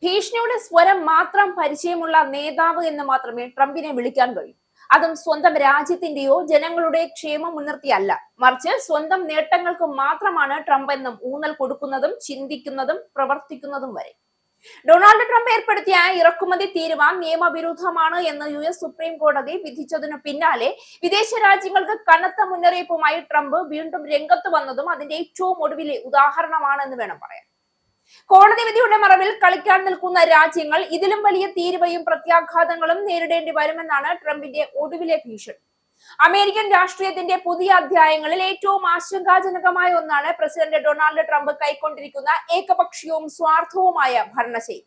ഭീഷണിയുടെ സ്വരം മാത്രം പരിചയമുള്ള നേതാവ് എന്ന് മാത്രമേ ട്രംപിനെ വിളിക്കാൻ കഴിയൂ. അതും സ്വന്തം രാജ്യത്തിന്റെയോ ജനങ്ങളുടെ ക്ഷേമം മുൻനിർത്തിയല്ല, മറിച്ച് സ്വന്തം നേട്ടങ്ങൾക്ക് മാത്രമാണ് ട്രംപ് എന്നും ഊന്നൽ കൊടുക്കുന്നതും ചിന്തിക്കുന്നതും പ്രവർത്തിക്കുന്നതും വരെ. ഡൊണാൾഡ് ട്രംപ് ഏർപ്പെടുത്തിയ ഇറക്കുമതി തീരുവ നിയമവിരുദ്ധമാണ് എന്ന് US സുപ്രീം കോടതി വിധിച്ചതിനു പിന്നാലെ വിദേശ രാജ്യങ്ങൾക്ക് കനത്ത മുന്നറിയിപ്പുമായി ട്രംപ് വീണ്ടും രംഗത്ത് വന്നതും അതിന്റെ ഏറ്റവും ഒടുവിലെ ഉദാഹരണമാണെന്ന് വേണം പറയാൻ. കോടതി വിധിയുടെ മറവിൽ കളിക്കാൻ നിൽക്കുന്ന രാജ്യങ്ങൾ ഇതിലും വലിയ തീരുവയും പ്രത്യാഘാതങ്ങളും നേരിടേണ്ടി വരുമെന്നാണ് ട്രംപിന്റെ ഒടുവിലെ ഭീഷണി. അമേരിക്കൻ രാഷ്ട്രീയത്തിന്റെ പുതിയ അധ്യായങ്ങളിൽ ഏറ്റവും ആശങ്കാജനകമായ ഒന്നാണ് പ്രസിഡന്റ് ഡൊണാൾഡ് ട്രംപ് കൈക്കൊണ്ടിരിക്കുന്ന ഏകപക്ഷീയവും സ്വാർത്ഥവുമായ ഭരണശൈലി.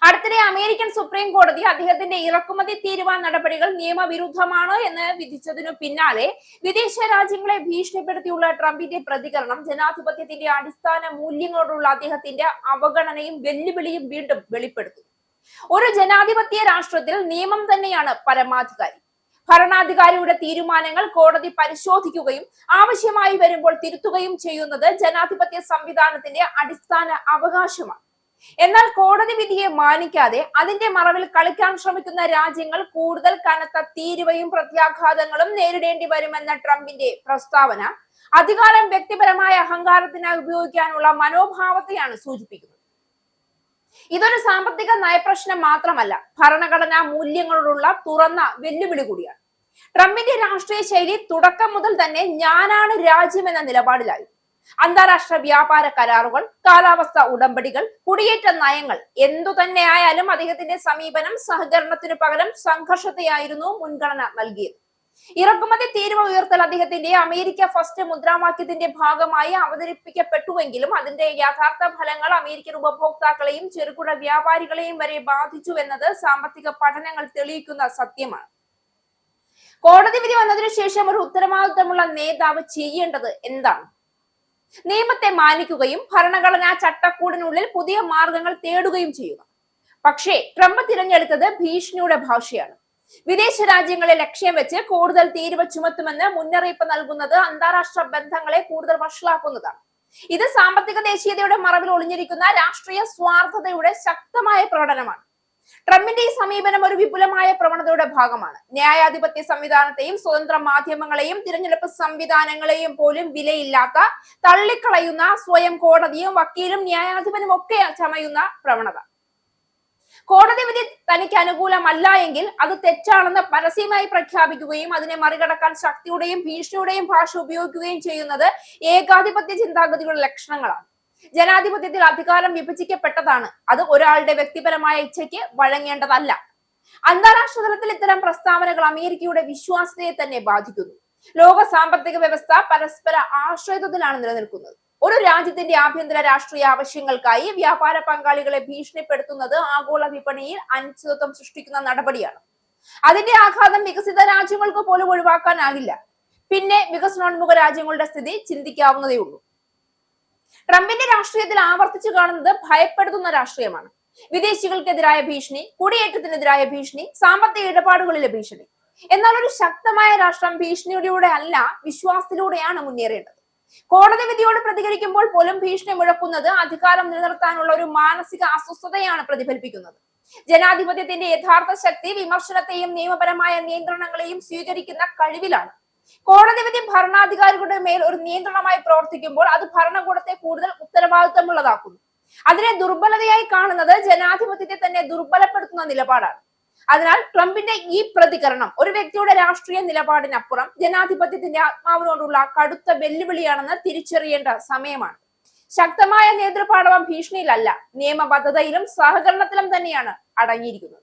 അടുത്തിടെ അമേരിക്കൻ സുപ്രീം കോടതി അദ്ദേഹത്തിന്റെ ഇറക്കുമതി തീരുവ നടപടികൾ നിയമവിരുദ്ധമാണ് എന്ന് വിധിച്ചതിനു പിന്നാലെ വിദേശ രാജ്യങ്ങളെ ഭീഷണിപ്പെടുത്തിയുള്ള ട്രംപിന്റെ പ്രതികരണം ജനാധിപത്യത്തിന്റെ അടിസ്ഥാന മൂല്യങ്ങളോടുള്ള അദ്ദേഹത്തിന്റെ അവഗണനയും വെല്ലുവിളിയും വീണ്ടും വെളിപ്പെടുത്തുന്നു. ഒരു ജനാധിപത്യ രാഷ്ട്രത്തിൽ നിയമം തന്നെയാണ് പരമാധികാരി. ഭരണാധികാരിയുടെ തീരുമാനങ്ങൾ കോടതി പരിശോധിക്കുകയും ആവശ്യമായി വരുമ്പോൾ തിരുത്തുകയും ചെയ്യുന്നത് ജനാധിപത്യ സംവിധാനത്തിന്റെ അടിസ്ഥാന അവകാശമാണ്. എന്നാൽ കോടതി വിധിയെ മാനിക്കാതെ അതിന്റെ മറവിൽ കളിക്കാൻ ശ്രമിക്കുന്ന രാജ്യങ്ങൾ കൂടുതൽ കനത്ത തീരുവയും പ്രത്യാഘാതങ്ങളും നേരിടേണ്ടി വരുമെന്ന ട്രംപിന്റെ പ്രസ്താവന അധികാരം വ്യക്തിപരമായ അഹങ്കാരത്തിനായി ഉപയോഗിക്കാനുള്ള മനോഭാവത്തെയാണ് സൂചിപ്പിക്കുന്നത്. ഇതൊരു സാമ്പത്തിക നയപ്രശ്നം മാത്രമല്ല, ഭരണഘടനാ മൂല്യങ്ങളോടുള്ള തുറന്ന വെല്ലുവിളി കൂടിയാണ്. ട്രംപിന്റെ രാഷ്ട്രീയ ശൈലി തുടക്കം മുതൽ തന്നെ ഞാനാണ് രാജ്യം എന്ന നിലപാടിലായി. അന്താരാഷ്ട്ര വ്യാപാര കരാറുകൾ, കാലാവസ്ഥ ഉടമ്പടികൾ, കുടിയേറ്റ നയങ്ങൾ എന്തു തന്നെ ആയാലും അദ്ദേഹത്തിന്റെ സമീപനം സഹകരണത്തിനു പകരം സംഘർഷത്തെയായിരുന്നു മുൻഗണന നൽകിയത്. ഇറക്കുമതി തീരുവ ഉയർത്തൽ അദ്ദേഹത്തിന്റെ അമേരിക്ക ഫസ്റ്റ് മുദ്രാവാക്യത്തിന്റെ ഭാഗമായി അവതരിപ്പിക്കപ്പെട്ടുവെങ്കിലും അതിന്റെ യഥാർത്ഥ ഫലങ്ങൾ അമേരിക്കൻ ഉപഭോക്താക്കളെയും ചെറുകിട വ്യാപാരികളെയും വരെ ബാധിച്ചു എന്നത് സാമ്പത്തിക പഠനങ്ങൾ തെളിയിക്കുന്ന സത്യമാണ്. കോടതി വിധി വന്നതിനു ശേഷം ഒരു ഉത്തരവാദിത്തമുള്ള നേതാവ് ചെയ്യേണ്ടത് എന്താണ്? നിയമത്തെ മാനിക്കുകയും ഭരണഘടനാ ചട്ടക്കൂടിനുള്ളിൽ പുതിയ മാർഗങ്ങൾ തേടുകയും ചെയ്യുക. പക്ഷേ ട്രംപ് തിരഞ്ഞെടുത്തത് ഭീഷണിയുടെ ഭാഷയാണ്. വിദേശ രാജ്യങ്ങളെ ലക്ഷ്യം വെച്ച് കൂടുതൽ തീരുവ ചുമത്തുമെന്ന് മുന്നറിയിപ്പ് നൽകുന്നത് അന്താരാഷ്ട്ര ബന്ധങ്ങളെ കൂടുതൽ വഷളാക്കുന്നതാണ്. ഇത് സാമ്പത്തിക ദേശീയതയുടെ മറവിൽ ഒളിഞ്ഞിരിക്കുന്ന രാഷ്ട്രീയ സ്വാർത്ഥതയുടെ ശക്തമായ പ്രകടനമാണ്. ട്രംപിന്റെ ഈ സമീപനം ഒരു വിപുലമായ പ്രവണതയുടെ ഭാഗമാണ്. ന്യായാധിപത്യ സംവിധാനത്തെയും സ്വതന്ത്ര മാധ്യമങ്ങളെയും തിരഞ്ഞെടുപ്പ് സംവിധാനങ്ങളെയും പോലും വിലയില്ലാത്ത തള്ളിക്കളയുന്ന സ്വയം കോടതിയും വക്കീലും ന്യായാധിപനും ഒക്കെ ചമയുന്ന പ്രവണത. കോടതി വിധി തനിക്ക് അനുകൂലമല്ല എങ്കിൽ അത് തെറ്റാണെന്ന് പരസ്യമായി പ്രഖ്യാപിക്കുകയും അതിനെ മറികടക്കാൻ ശക്തിയുടെയും ഭീഷണിയുടെയും ഭാഷ ഉപയോഗിക്കുകയും ചെയ്യുന്നത് ഏകാധിപത്യ ചിന്താഗതിയുടെ ലക്ഷണങ്ങളാണ്. ജനാധിപത്യത്തിൽ അധികാരം വിഭജിക്കപ്പെട്ടതാണ്. അത് ഒരാളുടെ വ്യക്തിപരമായ ഇച്ഛയ്ക്ക് വഴങ്ങേണ്ടതല്ല. അന്താരാഷ്ട്ര തലത്തിൽ ഇത്തരം പ്രസ്താവനകൾ അമേരിക്കയുടെ വിശ്വാസ്യതയെ തന്നെ ബാധിക്കുന്നു. ലോക സാമ്പത്തിക വ്യവസ്ഥ പരസ്പര ആശ്രയത്വത്തിലാണ് നിലനിൽക്കുന്നത്. ഒരു രാജ്യത്തിന്റെ ആഭ്യന്തര രാഷ്ട്രീയ ആവശ്യങ്ങൾക്കായി വ്യാപാര പങ്കാളികളെ ഭീഷണിപ്പെടുത്തുന്നത് ആഗോള വിപണിയിൽ അനിശ്ചിതത്വം സൃഷ്ടിക്കുന്ന നടപടിയാണ്. അതിന്റെ ആഘാതം വികസിത രാജ്യങ്ങൾക്ക് പോലും ഒഴിവാക്കാനാകില്ല. പിന്നെ വികസനോന്മുഖ രാജ്യങ്ങളുടെ സ്ഥിതി ചിന്തിക്കാവുന്നതേ ഉള്ളൂ. ട്രംപിന്റെ രാഷ്ട്രീയത്തിൽ ആവർത്തിച്ചു കാണുന്നത് ഭയപ്പെടുത്തുന്ന രാഷ്ട്രീയമാണ്. വിദേശികൾക്കെതിരായ ഭീഷണി, കുടിയേറ്റത്തിനെതിരായ ഭീഷണി, സാമ്പത്തിക ഇടപാടുകളിലെ ഭീഷണി. എന്നാൽ ഒരു ശക്തമായ രാഷ്ട്രം ഭീഷണിയിലൂടെ അല്ല, വിശ്വാസത്തിലൂടെയാണ് മുന്നേറേണ്ടത്. കോടതി വിധിയോട് പ്രതികരിക്കുമ്പോൾ പോലും ഭീഷണി മുഴക്കുന്നത് അധികാരം നിലനിർത്താനുള്ള ഒരു മാനസിക അസ്വസ്ഥതയാണ് പ്രതിഫലിപ്പിക്കുന്നത്. ജനാധിപത്യത്തിന്റെ യഥാർത്ഥ ശക്തി വിമർശനത്തെയും നിയമപരമായ നിയന്ത്രണങ്ങളെയും സ്വീകരിക്കുന്ന കഴിവിലാണ്. കോടതി വിധി ഭരണാധികാരികളുടെ മേൽ ഒരു നിയന്ത്രണമായി പ്രവർത്തിക്കുമ്പോൾ അത് ഭരണകൂടത്തെ കൂടുതൽ ഉത്തരവാദിത്തമുള്ളതാക്കുന്നു. അതിനെ ദുർബലതയായി കാണുന്നത് ജനാധിപത്യത്തെ തന്നെ ദുർബലപ്പെടുത്തുന്ന നിലപാടാണ്. അതിനാൽ ട്രംപിന്റെ ഈ പ്രതികരണം ഒരു വ്യക്തിയുടെ രാഷ്ട്രീയ നിലപാടിനപ്പുറം ജനാധിപത്യത്തിന്റെ ആത്മാവിനോടുള്ള കടുത്ത വെല്ലുവിളിയാണെന്ന് തിരിച്ചറിയേണ്ട സമയമാണ്. ശക്തമായ നേതൃപാടവം ഭീഷണിയിലല്ല, നിയമബദ്ധതയിലും സഹകരണത്തിലും തന്നെയാണ് അടങ്ങിയിരിക്കുന്നത്.